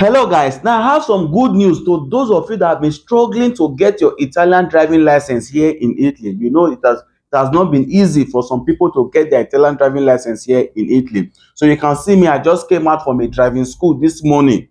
Hello guys, now I have some good news to those of you that have been struggling to get your Italian driving license here in Italy. You know it has not been easy for some people to get their Italian driving license here in Italy. So you can see me, I just came out from a driving school this morning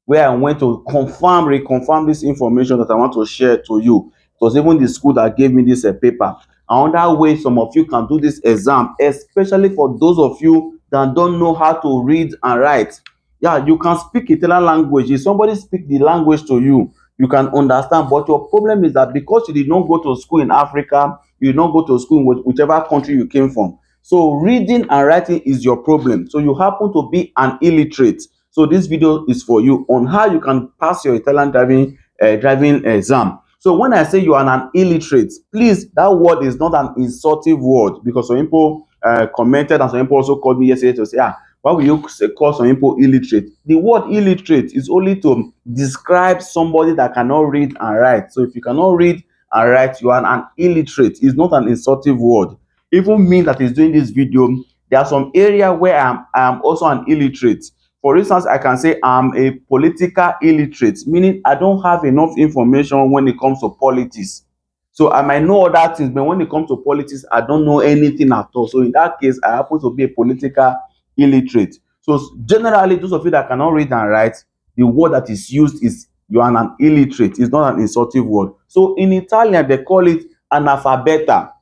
where I went to reconfirm this information that I want to share to you. It was even the school that gave me this paper. Another way some of you can do this exam, especially for those of you that don't know how to read and write. Yeah, you can speak Italian language. If somebody speak the language to you, you can understand. But your problem is that because you did not go to school in Africa, you did not go to school in whichever country you came from. So reading and writing is your problem. So you happen to be an illiterate. So this video is for you on how you can pass your Italian driving exam. So when I say you are an illiterate, please, that word is not an insultive word, because some people commented and some people also called me yesterday to say, why will you call some people illiterate? The word illiterate is only to describe somebody that cannot read and write. So if you cannot read and write, you are an illiterate. It's not an insultive word. Even me that is doing this video, there are some area where I am also an illiterate. For instance, I can say I'm a political illiterate, meaning I don't have enough information when it comes to politics. So I might know other things, but when it comes to politics, I don't know anything at all. So in that case, I happen to be a political illiterate. So generally, those of you that cannot read and write, the word that is used is you are an illiterate. It's not an insultive word. So in Italian, they call it analphabeta.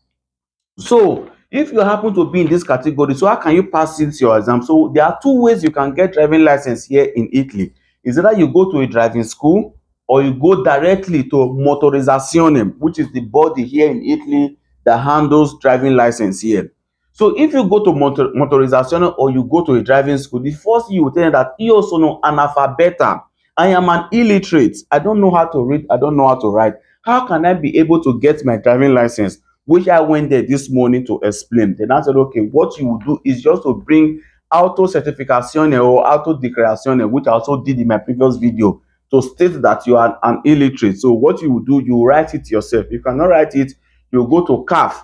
So if you happen to be in this category, so how can you pass it your exam? So there are two ways you can get driving license here in Italy. Is either you go to a driving school or you go directly to motorizzazione, which is the body here in Italy that handles driving license here. So if you go to motorizzazione or you go to a driving school, the first thing you will tell them that io sono analfabeta. I am an illiterate. I don't know how to read. I don't know how to write. How can I be able to get my driving license? Which I went there this morning to explain. Then I said, okay, what you will do is just to bring auto certificazione or auto dichiarazione, which I also did in my previous video, to state that you are an illiterate. So what you will do, you write it yourself. If you cannot write it, you go to CAF,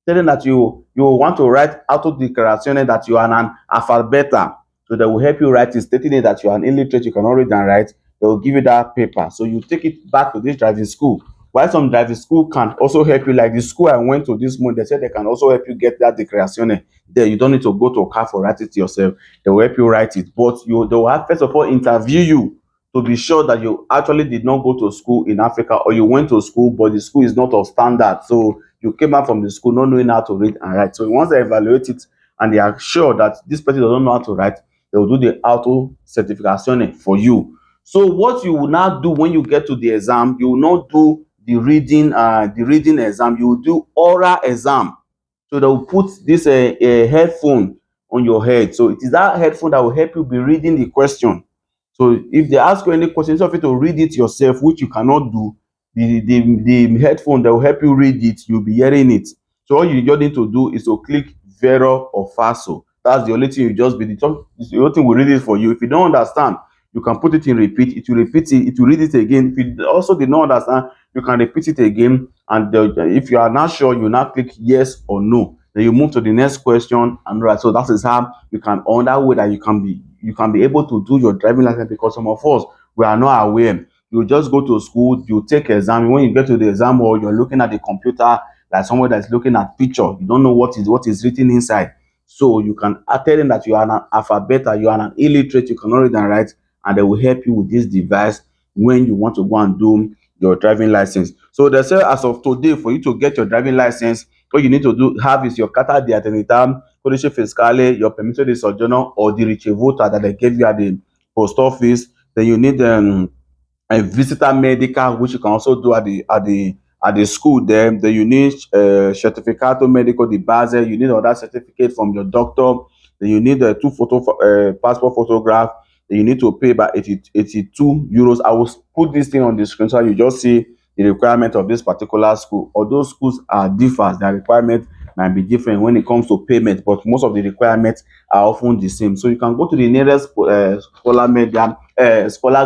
telling that you want to write auto dichiarazione that you are an alphabeta. So they will help you write it, stating it that you are an illiterate, you cannot read and write. They will give you that paper. So you take it back to this driving school. While some driving school can also help you, like the school I went to this month, they said they can also help you get that declaration there. You don't need to go to a car for write it yourself. They will help you write it. But they will have first of all interview you to be sure that you actually did not go to school in Africa, or you went to school but the school is not of standard. So you came out from the school not knowing how to read and write. So once they evaluate it and they are sure that this person doesn't know how to write, they will do the auto certification for you. So what you will now do when you get to the exam, you will not do the reading exam, you will do oral exam. So they will put this a headphone on your head. So it is that headphone that will help you be reading the question. So if they ask you any question, instead of you to read it yourself, which you cannot do, the headphone that will help you read it, you'll be hearing it. So all you just need to do is to click vero or falso. That's the only thing you just be the only thing will read it for you. If you don't understand, you can put it in repeat. It will repeat it. It will read it again. If you also did not understand, you can repeat it again. And if you are not sure, you now click yes or no. Then you move to the next question, and right. So that is how you can, on that way that you can be able to do your driving license, because some of us, we are not aware. You just go to school, you take exam. When you get to the exam hall, you're looking at the computer like someone that's looking at picture. You don't know what is written inside. So you can tell them that you are an alphabet, you are an illiterate, you cannot read and write, and they will help you with this device when you want to go and do your driving license. So they say as of today, for you to get your driving license, what you need to have is your carta di identità, codice fiscale, your permesso di soggiorno, or the ricevuta that they gave you at the post office. Then you need a visitor medical, which you can also do at the school there. Then you need certificato medico di base. You need other certificate from your doctor. Then you need two passport photograph. Then you need to pay about 82 euros. I will put this thing on the screen so you just see the requirement of this particular school. Although schools are different, their requirement might be different when it comes to payment, but most of the requirements are often the same. So you can go to the nearest scholar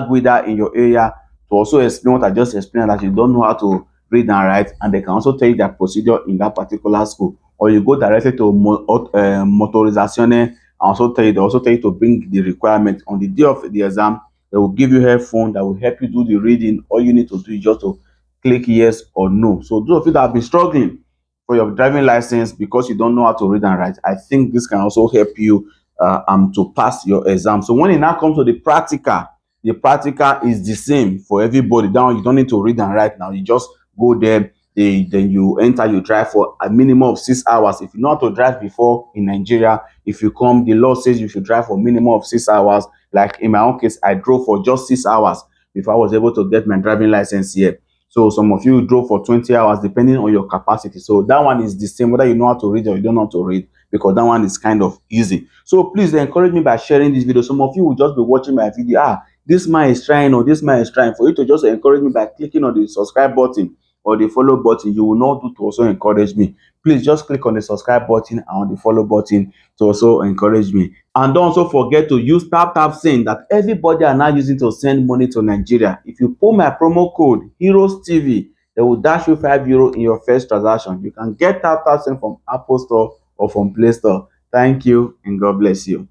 guida in your area to also explain what I just explained, that you don't know how to read and write, and they can also tell you their procedure in that particular school. Or you go directly to motorizzazione and they also tell you to bring the requirement on the day of the exam. They will give you headphone that will help you do the reading. All you need to do is just to click yes or no. So those of you that have been struggling for your driving license because you don't know how to read and write, I think this can also help you to pass your exam. So when it now comes to the practical is the same for everybody. Now you don't need to read and write. Now you just go there, then you enter, you drive for a minimum of 6 hours. If you know how to drive before in Nigeria, if you come, the law says you should drive for minimum of 6 hours. Like in my own case, I drove for just 6 hours before I was able to get my driving license here. So some of you drove for 20 hours depending on your capacity. So that one is the same whether you know how to read or you don't know how to read, because that one is kind of easy. So please encourage me by sharing this video. Some of you will just be watching my video. This man is trying, or this man is trying. For you to just encourage me by clicking on the subscribe button or the follow button, you will not do to also encourage me. Please just click on the subscribe button and on the follow button to also encourage me. And don't also forget to use tap send that everybody are now using to send money to Nigeria. If you put my promo code Heroes TV, they will dash you €5 in your first transaction. You can get tap send from Apple Store or from Play Store. Thank you and God bless you.